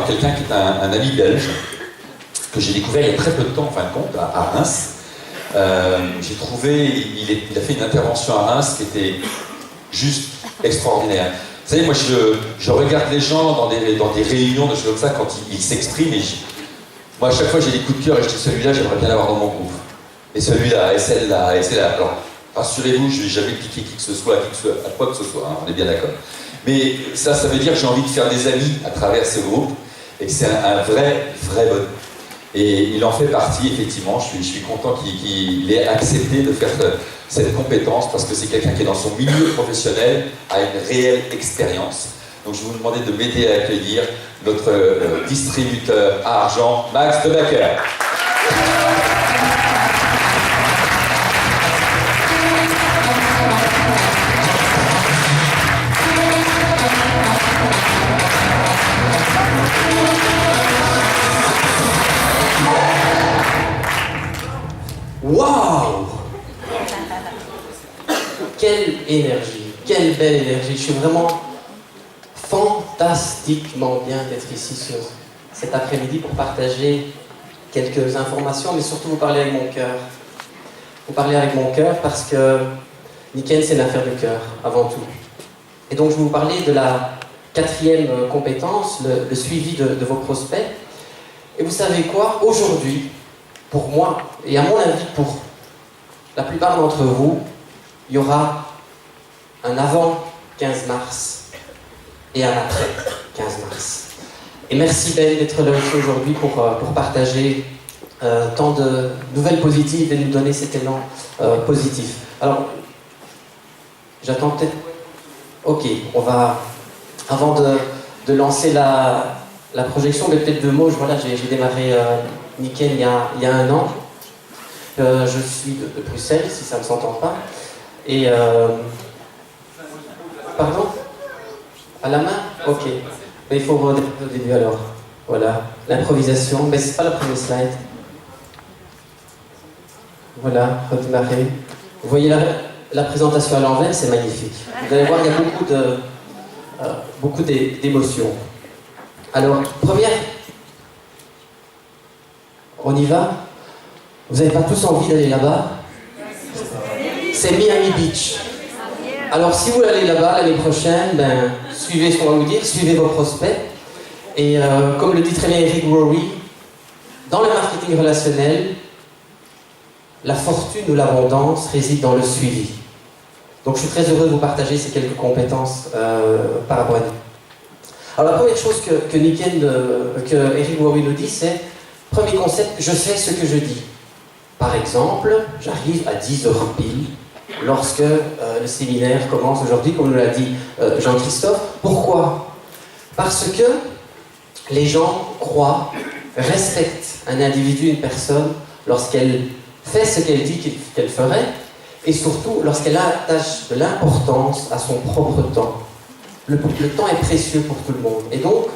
quelqu'un qui est un ami belge, que j'ai découvert il y a très peu de temps, en fin de compte, à Reims. J'ai trouvé, il a fait une intervention à Reims qui était juste extraordinaire. Vous savez, moi je regarde les gens dans des réunions, des choses comme ça, quand ils s'expriment, et moi à chaque fois j'ai des coups de cœur et je dis celui-là j'aimerais bien l'avoir dans mon groupe. Et celui-là, et celle-là, et celle-là. Alors, rassurez-vous, je n'ai jamais piqué qui que ce soit, à quoi que ce soit, hein, on est bien d'accord. Mais ça veut dire que j'ai envie de faire des amis à travers ce groupe, et que c'est un vrai bonheur. Et il en fait partie, effectivement, je suis content qu'il ait accepté de faire cette compétence, parce que c'est quelqu'un qui est dans son milieu professionnel, a une réelle expérience. Donc je vais vous demander de m'aider à accueillir notre distributeur à argent, Max Debacker. Waouh! Quelle énergie, quelle belle énergie. Je suis vraiment fantastiquement bien d'être ici cet après-midi pour partager quelques informations, mais surtout vous parler avec mon cœur. Vous parler avec mon cœur parce que Nikken, c'est une affaire de cœur, avant tout. Et donc je vais vous parler de la 4e compétence, le suivi de vos prospects. Et vous savez quoi? Aujourd'hui, pour moi, et à mon avis pour la plupart d'entre vous, il y aura un avant 15 mars et un après 15 mars. Et merci Ben d'être là aussi aujourd'hui pour partager tant de nouvelles positives et nous donner cet élan positif. Alors, j'attends peut-être... Ok, on va... Avant de lancer la projection, mais peut-être 2 mots. Voilà, j'ai démarré Nikken il y a 1 an. Je suis de Bruxelles, si ça ne s'entend pas. Et... Pardon? À la main? Ok. Mais il faut redémarrer au début alors. Voilà. L'improvisation. Mais c'est pas la première slide. Voilà, redémarrer. Vous voyez la présentation à l'envers, c'est magnifique. Vous allez voir, il y a beaucoup d'émotions. Alors, première... On y va? Vous n'avez pas tous envie d'aller là-bas? C'est Miami Beach. Alors si vous allez là-bas l'année prochaine, ben, suivez ce qu'on va vous dire, suivez vos prospects. Et comme le dit très bien Eric Worre, dans le marketing relationnel, la fortune ou l'abondance réside dans le suivi. Donc je suis très heureux de vous partager ces quelques compétences par rapport à nous. Alors la première chose que Eric Worre nous dit, c'est, premier concept, je fais ce que je dis. Par exemple, j'arrive à 10h pile lorsque le séminaire commence aujourd'hui, comme nous l'a dit Jean-Christophe. Pourquoi? Parce que les gens croient, respectent un individu, une personne, lorsqu'elle fait ce qu'elle dit qu'elle ferait, et surtout lorsqu'elle attache de l'importance à son propre temps. Le temps est précieux pour tout le monde. Et donc,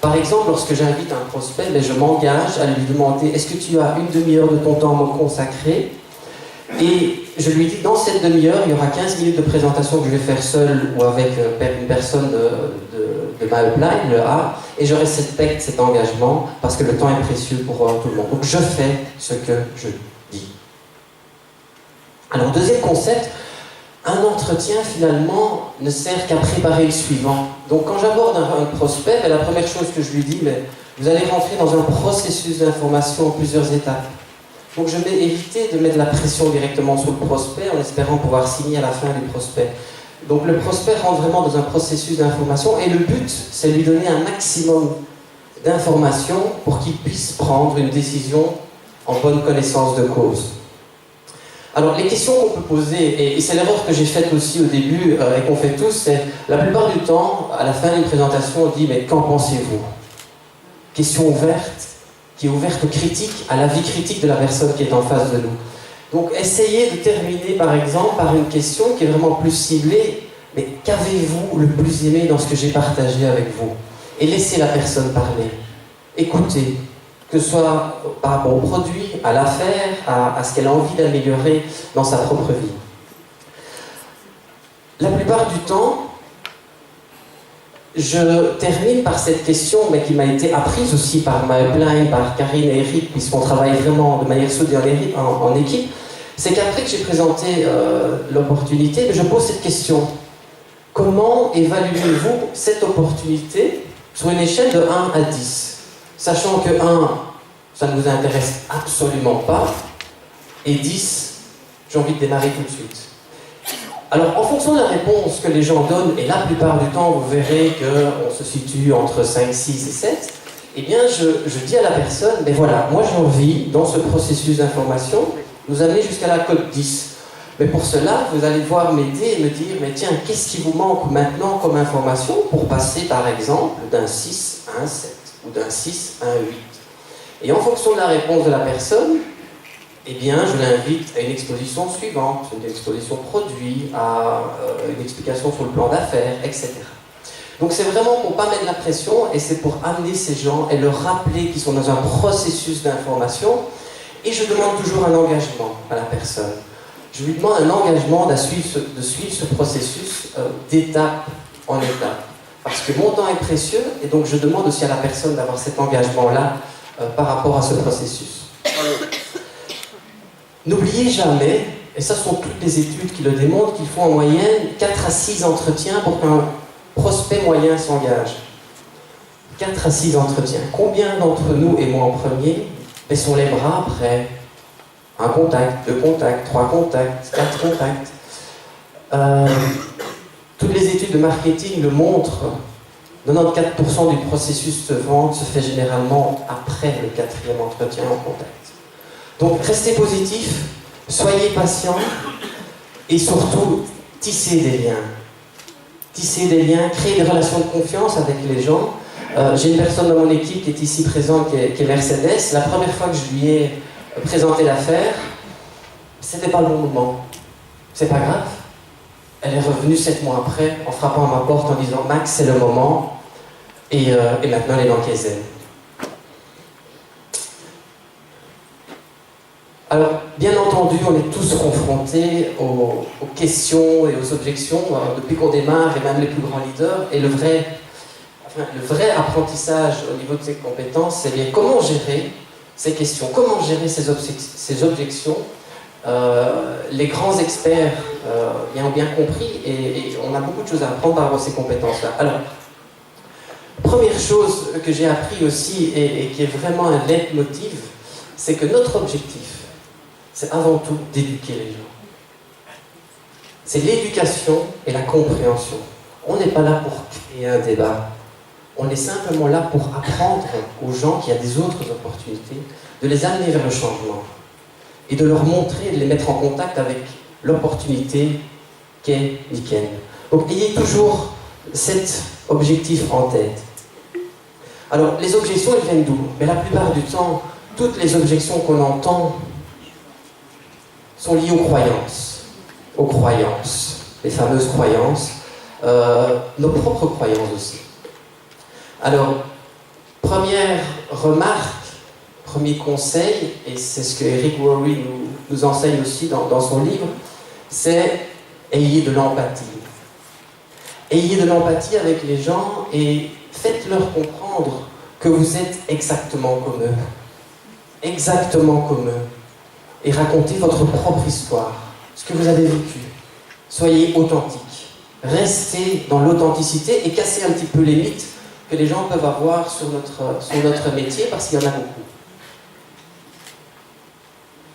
par exemple, lorsque j'invite un prospect, ben, je m'engage à lui demander « Est-ce que tu as 1 demi-heure de ton temps à me consacrer ?» Et je lui dis, dans cette demi-heure, il y aura 15 minutes de présentation que je vais faire seul ou avec une personne de ma upline, le A, et je respecte cet engagement parce que le temps est précieux pour tout le monde. Donc je fais ce que je dis. Alors, deuxième concept, un entretien finalement ne sert qu'à préparer le suivant. Donc quand j'aborde un prospect, la première chose que je lui dis, vous allez rentrer dans un processus d'information en plusieurs étapes. Donc je vais éviter de mettre la pression directement sur le prospect en espérant pouvoir signer à la fin du prospect. Donc le prospect rentre vraiment dans un processus d'information et le but, c'est de lui donner un maximum d'informations pour qu'il puisse prendre une décision en bonne connaissance de cause. Alors les questions qu'on peut poser, et c'est l'erreur que j'ai faite aussi au début et qu'on fait tous, c'est la plupart du temps, à la fin d'une présentation, on dit « mais qu'en pensez-vous » Question ouverte, qui est ouverte aux critiques, à la vie critique de la personne qui est en face de nous. Donc essayez de terminer par exemple par une question qui est vraiment plus ciblée, mais qu'avez-vous le plus aimé dans ce que j'ai partagé avec vous? Et laissez la personne parler. Écoutez, que ce soit par rapport au produit, à l'affaire, à ce qu'elle a envie d'améliorer dans sa propre vie. La plupart du temps, je termine par cette question, mais qui m'a été apprise aussi par Maëplein, par Karine et Eric, puisqu'on travaille vraiment de manière soudée en équipe. C'est qu'après que j'ai présenté l'opportunité, je pose cette question. Comment évaluez-vous cette opportunité sur une échelle de 1 à 10? Sachant que 1, ça ne vous intéresse absolument pas, et 10, j'ai envie de démarrer tout de suite. Alors, en fonction de la réponse que les gens donnent, et la plupart du temps, vous verrez qu'on se situe entre 5, 6 et 7, eh bien, je dis à la personne, mais voilà, moi j'ai envie, dans ce processus d'information, nous amener jusqu'à la cote 10. Mais pour cela, vous allez devoir m'aider et me dire, mais tiens, qu'est-ce qui vous manque maintenant comme information pour passer, par exemple, d'un 6 à un 7, ou d'un 6 à un 8. Et en fonction de la réponse de la personne, eh bien, je l'invite à une exposition suivante, une exposition produit, à une explication sur le plan d'affaires, etc. Donc c'est vraiment pour ne pas mettre la pression, et c'est pour amener ces gens et leur rappeler qu'ils sont dans un processus d'information. Et je demande toujours un engagement à la personne. Je lui demande un engagement de suivre ce processus d'étape en étape. Parce que mon temps est précieux, et donc je demande aussi à la personne d'avoir cet engagement-là par rapport à ce processus. N'oubliez jamais, et ça sont toutes les études qui le démontrent, qu'il faut en moyenne 4 à 6 entretiens pour qu'un prospect moyen s'engage. 4 à 6 entretiens. Combien d'entre nous, et moi en premier, baissons les bras après 1 contact, 2 contacts, 3 contacts, 4 contacts. Toutes les études de marketing le montrent. 94% du processus de vente se fait généralement après le 4e entretien en contact. Donc restez positif, soyez patient et surtout tissez des liens. Tissez des liens, créez des relations de confiance avec les gens. J'ai une personne dans mon équipe qui est ici présente, qui est Mercedes. La première fois que je lui ai présenté l'affaire, c'était pas le bon moment. C'est pas grave. Elle est revenue 7 mois après en frappant à ma porte en disant « Max, c'est le moment ». Et maintenant, elle est dans Kaizen. Alors, bien entendu, on est tous confrontés aux questions et aux objections depuis qu'on démarre, et même les plus grands leaders. Et le vrai apprentissage au niveau de ces compétences, c'est bien comment gérer ces questions, comment gérer ces objections. Les grands experts ont bien compris, et on a beaucoup de choses à apprendre par rapport à ces compétences-là. Alors, première chose que j'ai appris aussi, et qui est vraiment un leitmotiv, c'est que notre objectif, c'est avant tout d'éduquer les gens. C'est l'éducation et la compréhension. On n'est pas là pour créer un débat. On est simplement là pour apprendre aux gens qu'il y a des autres opportunités, de les amener vers le changement et de leur montrer, de les mettre en contact avec l'opportunité qu'est Niken. Donc ayez toujours cet objectif en tête. Alors les objections, elles viennent d'où? Mais la plupart du temps, toutes les objections qu'on entend sont liées aux croyances, les fameuses croyances, nos propres croyances aussi. Alors, première remarque, premier conseil, et c'est ce que Eric Worre nous enseigne aussi dans son livre, c'est ayez de l'empathie. Ayez de l'empathie avec les gens et faites-leur comprendre que vous êtes exactement comme eux. Exactement comme eux. Et racontez votre propre histoire, ce que vous avez vécu. Soyez authentique. Restez dans l'authenticité et cassez un petit peu les mythes que les gens peuvent avoir sur notre métier, parce qu'il y en a beaucoup.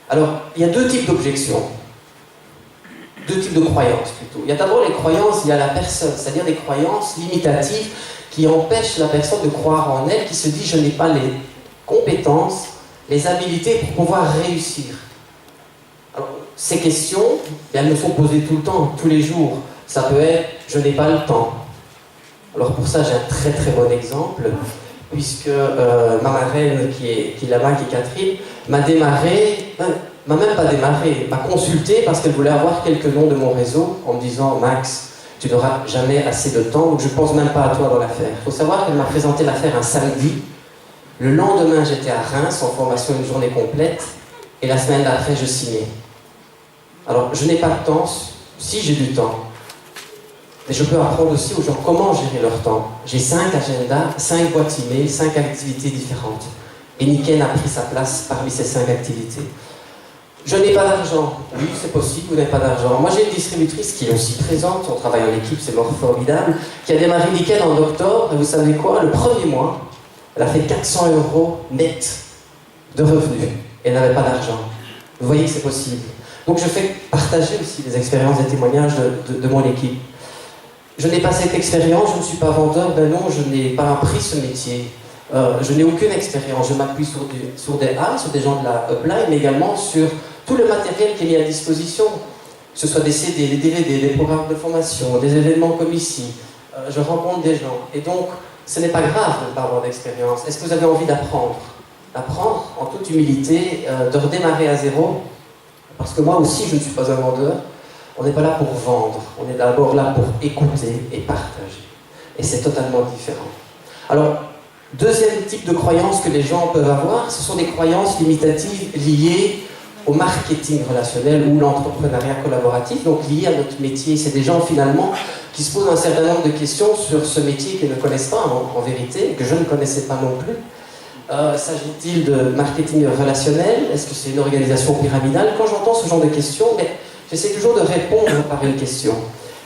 Alors, il y a 2 types d'objections. 2 types de croyances, plutôt. Il y a d'abord les croyances liées à la personne, c'est-à-dire des croyances limitatives qui empêchent la personne de croire en elle, qui se dit « je n'ai pas les compétences, les habilités pour pouvoir réussir ». Alors, ces questions, elles me sont posées tout le temps, tous les jours. Ça peut être « je n'ai pas le temps ». Alors pour ça, j'ai un très très bon exemple, puisque ma marraine, qui est là-bas, qui est Catherine, m'a même pas démarré, m'a consulté parce qu'elle voulait avoir quelques noms de mon réseau, en me disant « Max, tu n'auras jamais assez de temps, donc je ne pense même pas à toi dans l'affaire ». Il faut savoir qu'elle m'a présenté l'affaire un samedi. Le lendemain, j'étais à Reims, en formation une journée complète, et la semaine d'après, je signais. Alors, je n'ai pas de temps, si j'ai du temps. Mais je peux apprendre aussi aux gens comment gérer leur temps. J'ai 5 agendas, 5 boîtes email, 5 activités différentes. Et Niken a pris sa place parmi ces 5 activités. Je n'ai pas d'argent. Oui, c'est possible, vous n'avez pas d'argent. Moi, j'ai une distributrice qui est aussi présente, on travaille en équipe, c'est formidable, qui a démarré Niken en octobre, et vous savez quoi? Le premier mois, elle a fait 400 € net de revenus. Et elle n'avait pas d'argent. Vous voyez que c'est possible. Donc je fais partager aussi les expériences et témoignages de mon équipe. Je n'ai pas cette expérience, je ne suis pas vendeur, ben non, je n'ai pas appris ce métier. Je n'ai aucune expérience, je m'appuie sur des A, sur des gens de la upline, mais également sur tout le matériel qui est mis à disposition, que ce soit des CD, des DVD, des programmes de formation, des événements comme ici. Je rencontre des gens. Et donc, ce n'est pas grave de ne pas avoir d'expérience. Est-ce que vous avez envie d'apprendre? D'apprendre en toute humilité, de redémarrer à zéro? Parce que moi aussi, je ne suis pas un vendeur. On n'est pas là pour vendre. On est d'abord là pour écouter et partager. Et c'est totalement différent. Alors, deuxième type de croyances que les gens peuvent avoir, ce sont des croyances limitatives liées au marketing relationnel ou l'entrepreneuriat collaboratif, donc liées à notre métier. C'est des gens finalement qui se posent un certain nombre de questions sur ce métier qu'ils ne connaissent pas en vérité, et que je ne connaissais pas non plus. S'agit-il de marketing relationnel? Est-ce que c'est une organisation pyramidale? Quand j'entends ce genre de questions, j'essaie toujours de répondre par une question.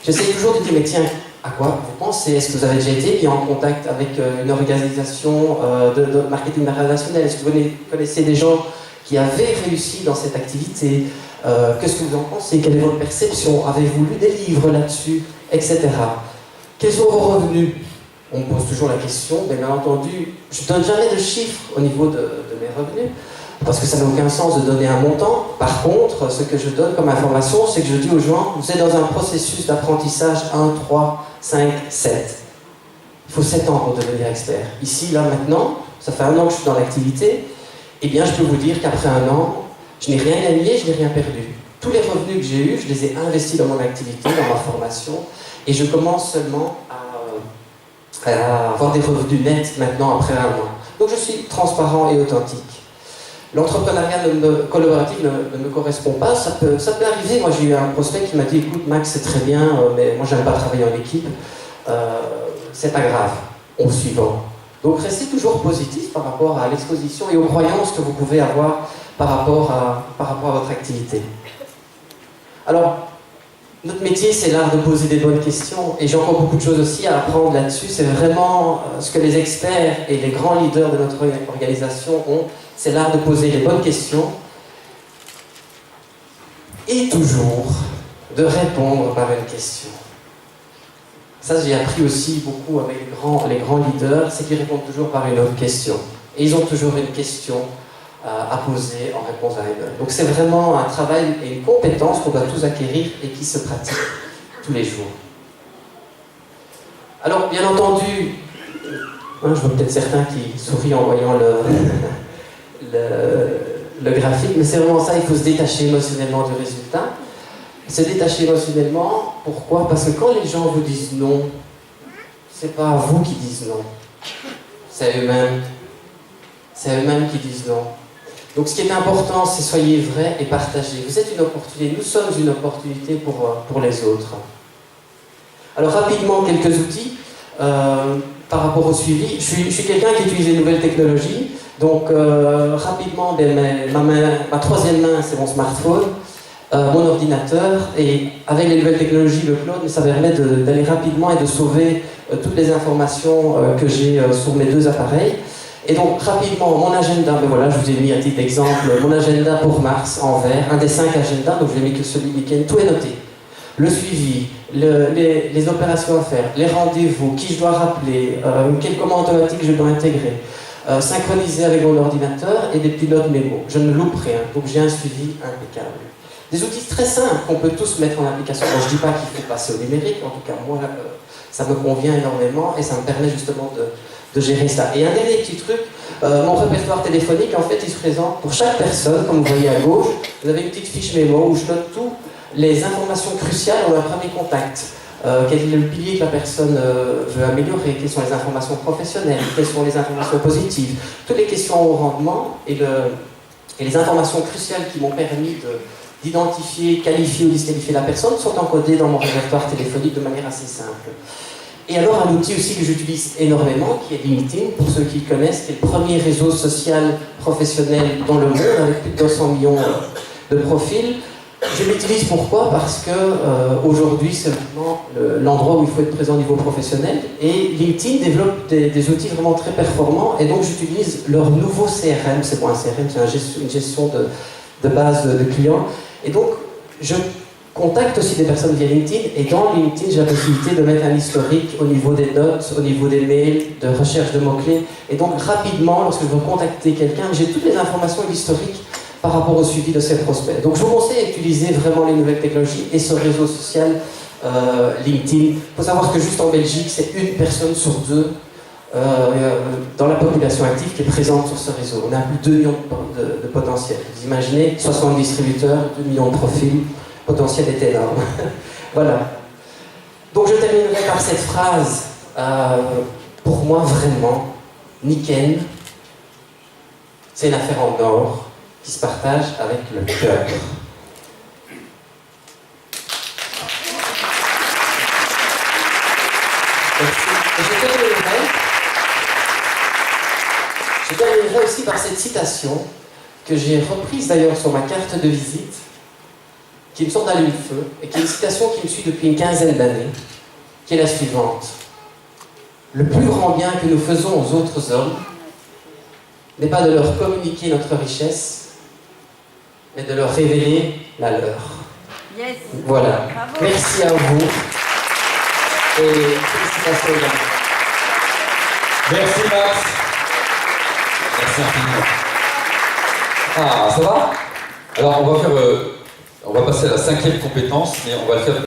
J'essaie toujours de dire, mais tiens, à quoi vous pensez? Est-ce que vous avez déjà été mis en contact avec une organisation de marketing relationnel? Est-ce que vous connaissez des gens qui avaient réussi dans cette activité? Qu'est-ce que vous en pensez? Quelle est votre perception? Avez-vous lu des livres là-dessus? Etc. Quels sont vos revenus? On me pose toujours la question, mais bien entendu, je ne donne jamais de chiffres au niveau de mes revenus, parce que ça n'a aucun sens de donner un montant. Par contre, ce que je donne comme information, c'est que je dis aux gens, vous êtes dans un processus d'apprentissage 1, 3, 5, 7. Il faut 7 ans pour devenir expert. Ici, là, maintenant, ça fait 1 an que je suis dans l'activité, eh bien, je peux vous dire qu'après 1 an, je n'ai rien gagné, je n'ai rien perdu. Tous les revenus que j'ai eus, je les ai investis dans mon activité, dans ma formation, et je commence seulement à avoir des revenus nets maintenant après 1 an. Donc je suis transparent et authentique. L'entrepreneuriat collaboratif ne me correspond pas, ça peut arriver. Moi j'ai eu un prospect qui m'a dit, écoute Max, c'est très bien, mais moi j'aime pas travailler en équipe, c'est pas grave, au suivant. Donc restez toujours positif par rapport à l'exposition et aux croyances que vous pouvez avoir par rapport à votre activité. Alors, notre métier, c'est l'art de poser des bonnes questions, et j'ai encore beaucoup de choses aussi à apprendre là-dessus. C'est vraiment ce que les experts et les grands leaders de notre organisation ont, c'est l'art de poser les bonnes questions, et toujours de répondre par une question. Ça, j'ai appris aussi beaucoup avec les grands leaders, c'est qu'ils répondent toujours par une autre question. Et ils ont toujours une question à poser en réponse à une autre. Donc c'est vraiment un travail et une compétence qu'on doit tous acquérir et qui se pratique tous les jours. Alors, bien entendu, je vois peut-être certains qui sourient en voyant le graphique, mais c'est vraiment ça, il faut se détacher émotionnellement du résultat. Se détacher émotionnellement, pourquoi? Parce que quand les gens vous disent non, c'est pas vous qui disent non, c'est eux-mêmes. C'est eux-mêmes qui disent non. Donc ce qui est important, c'est soyez vrai et partagez. Vous êtes une opportunité, nous sommes une opportunité pour les autres. Alors rapidement, quelques outils par rapport au suivi. Je suis quelqu'un qui utilise les nouvelles technologies, donc rapidement, ma troisième main, c'est mon smartphone. Mon ordinateur, et avec les nouvelles technologies, le cloud, ça permet d'aller rapidement et de sauver toutes les informations que j'ai sur mes 2 appareils. Et donc rapidement, mon agenda, ben voilà, je vous ai mis un petit exemple, mon agenda pour mars en vert, un des 5 agendas, donc je n'ai mis que celui week-end, tout est noté. Le suivi, les opérations à faire, les rendez-vous, qui je dois rappeler, quelle commande automatique je dois intégrer, synchroniser avec mon ordinateur et des petites notes mémo. Je ne loupe rien, donc j'ai un suivi impeccable. Des outils très simples qu'on peut tous mettre en application. Bon, je ne dis pas qu'il faut passer au numérique, en tout cas moi, ça me convient énormément et ça me permet justement de gérer ça. Et un dernier petit truc, mon répertoire téléphonique, en fait, il se présente pour chaque personne, comme vous voyez à gauche. Vous avez une petite fiche mémo où je note toutes les informations cruciales dans un premier contact. Quel est le pilier que la personne veut améliorer, quelles sont les informations professionnelles, quelles sont les informations positives, toutes les questions au rendement et les informations cruciales qui m'ont permis d'identifier, qualifier ou disqualifier la personne sont encodés dans mon répertoire téléphonique de manière assez simple. Et alors un outil aussi que j'utilise énormément, qui est LinkedIn, pour ceux qui le connaissent, qui est le premier réseau social professionnel dans le monde, avec plus de 200 millions de profils. Je l'utilise pourquoi? Parce que aujourd'hui c'est vraiment l'endroit où il faut être présent au niveau professionnel, et LinkedIn développe des outils vraiment très performants, et donc j'utilise leur nouveau CRM. C'est quoi un CRM? C'est une gestion de base de clients, et donc je contacte aussi des personnes via LinkedIn, et dans LinkedIn j'ai la possibilité de mettre un historique au niveau des notes, au niveau des mails, de recherche de mots-clés, et donc rapidement, lorsque je veux contacter quelqu'un, j'ai toutes les informations et l'historique par rapport au suivi de ses prospects. Donc je vous conseille d'utiliser vraiment les nouvelles technologies et ce réseau social LinkedIn. Il faut savoir que juste en Belgique, c'est une personne sur deux dans la population active qui est présente sur ce réseau. On a plus de 2 millions de potentiels. Vous imaginez, 60 distributeurs, 2 millions de profils, le potentiel est énorme. Voilà. Donc je terminerai par cette phrase. Pour moi, vraiment, Nikken, c'est une affaire en or qui se partage avec le cœur. Merci. Et je terminerai aussi par cette citation que j'ai reprise d'ailleurs sur ma carte de visite, qui me sort d'allume-feu, et qui est une citation qui me suit depuis une quinzaine d'années, qui est la suivante. Le plus grand bien que nous faisons aux autres hommes n'est pas de leur communiquer notre richesse, mais de leur révéler la leur. Yes. Voilà. Bravo. Merci à vous. Et félicitations également. Merci Max. Merci infiniment. Ah, ça va? Alors on va passer à la 5e compétence, mais on va le faire